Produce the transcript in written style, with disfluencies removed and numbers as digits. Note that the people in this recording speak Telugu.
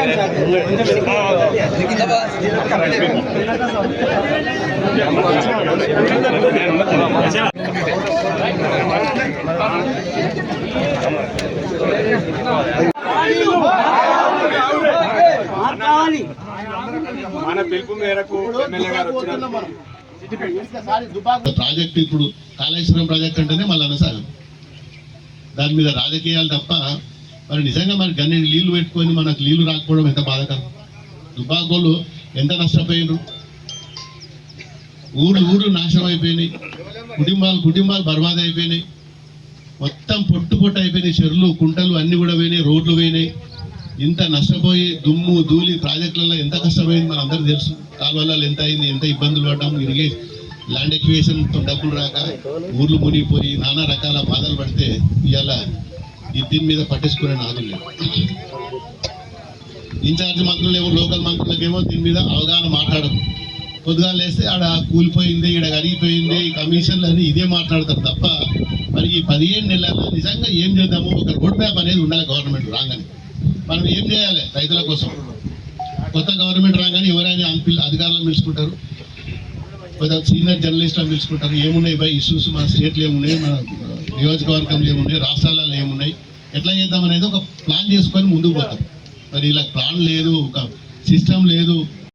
మన పిలుపు మేరకు ఎమ్మెల్యే గారు ప్రాజెక్ట్ ఇప్పుడు కాళేశ్వరం ప్రాజెక్ట్ అంటేనే మళ్ళీ అనసాగం. దాని మీద రాజకీయాలు తప్ప మరి నిజంగా మనకి గన్ని నీళ్లు పెట్టుకొని మనకు నీళ్లు రాకపోవడం ఎంత బాధకరం. దుబాగోలు ఎంత నష్టపోయినారు, ఊరు నాశనం అయిపోయినాయి, కుటుంబాలు బర్బాద్ అయిపోయినాయి, మొత్తం పొట్టు అయిపోయినాయి, చెరువులు కుంటలు అన్ని కూడా పోయినాయి, రోడ్లు పోయినాయి. ఇంత నష్టపోయి దుమ్ము ధూళి ప్రాజెక్టులలో ఎంత కష్టమైంది మన అందరూ తెలుసు. కాలువలలో ఎంత అయింది, ఎంత ఇబ్బందులు పడ్డాము, ల్యాండ్ ఎక్విజిషన్ డబ్బులు రాక ఊర్లు మునిగిపోయి నానా రకాల బాధలు పడితే ఇవాళ దీని మీద పట్టించుకునే నాదులు లేవు. ఇన్ఛార్జ్ మంత్రులేమో లోకల్ మంత్రులకేమో దీని మీద అవగాహన మాట్లాడరు. పొద్దుగా లేస్తే ఆడ కూలిపోయింది, ఈడ కరిగిపోయింది, ఈ కమిషన్లు అని ఇదే మాట్లాడతారు తప్ప మరి ఈ 15 నెలల్లో నిజంగా ఏం చేద్దాము, ఒక రోడ్ మ్యాప్ అనేది ఉండాలి. గవర్నమెంట్ రాగానే మనం ఏం చేయాలి రైతుల కోసం. కొత్త గవర్నమెంట్ రాగానే ఎవరైనా అధికారులను పిలుచుకుంటారు, సీనియర్ జర్నలిస్టులను పిలుచుకుంటారు. ఏమున్నాయి బై ఇష్యూస్, మన స్టేట్లో ఏమున్నాయి, మన నియోజకవర్గంలో ఏమున్నాయి, రాష్ట్రాలలో ఏమున్నాయి, ఎట్లా చేద్దాం అనేది ఒక ప్లాన్ చేసుకొని ముందుకు పోతాం. మరి ఇలా ప్లాన్ లేదు, ఒక సిస్టమ్ లేదు.